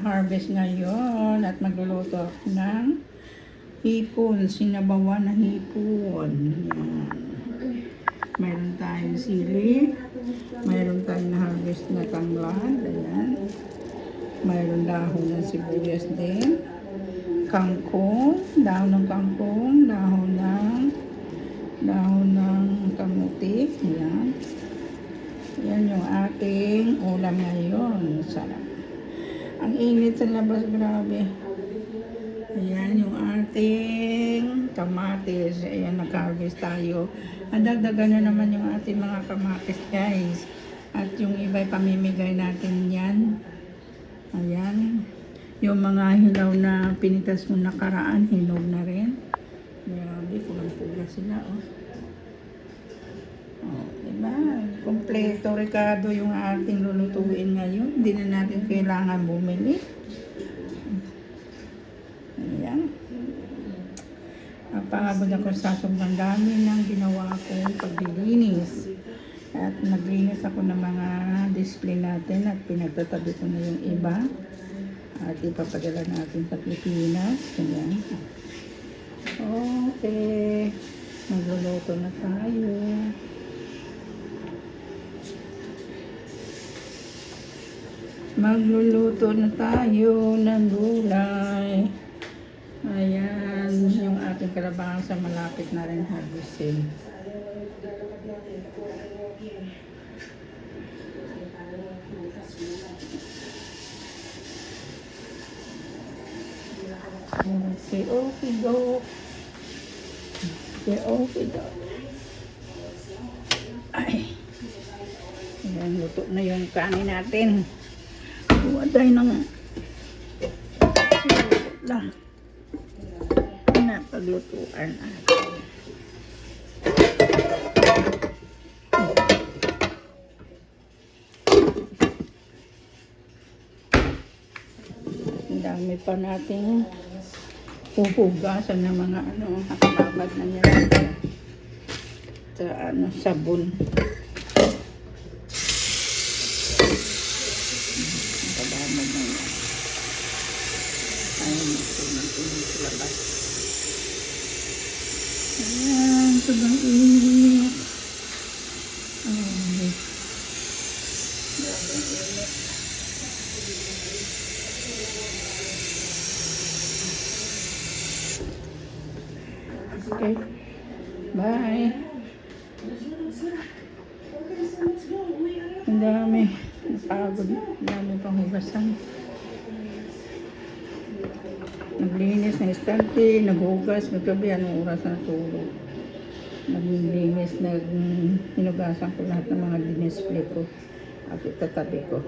magha-harvest ngayon at magluluto ako ng hipon, sinabawan na hipon. Yan. Mayroon tayong sili, mayroon tayong na-harvest na tanglad, ayan. Mayroon dahon ng sibuyas din, kangkong, dahon ng kangkong, dahon ng kamuti, ayan. Yan yung ating ulam ngayon. Sarap. Ang init sa labas, grabe. Ayan yung ating kamatis. Ayan, nag-harvest tayo. Nadagdagan na naman yung ating mga kamatis, guys. At yung iba pamimigay natin yan. Ayan. Yung mga hilaw na pinitas mo nakaraan, hinog na rin. Grabe, pulang-pula sila, oh. Oh, diba? Kompleto, Ricardo, yung ating lulutuin ngayon. Hindi na natin kailangan bumili. Ayan. Napagod ako sa sobrang dami ng ginawa kong paglilinis. At naglinis ako ng mga display natin at pinagtatabi ko na yung iba. At ipapadala natin sa Pilipinas. Ayan. Okay. Magluluto na tayo. Magluluto na tayo ng gulay. Ayan, yung ating kalabasa malapit na rin harvestin. Okay, go. Okay, go. Ay. Ayan, luto na yung kanin natin. Kuha tayo ng lang na paglutuan natin. Ang dami pa nating huhugasan ng mga nakababad na nila sa sabon. Nakababad na yan. Ayun, ito sa labas. Ayan, sobrang init. Ay, sobrang init. Okay. Bye. Ang dami. Napagod. Ang dami pang hugasan. Naglinis ng estante, naghugas, naggabi, anong oras na tulog. Naglinis, hinugasan ko lahat ng mga dinisplay ko at itatabi ko.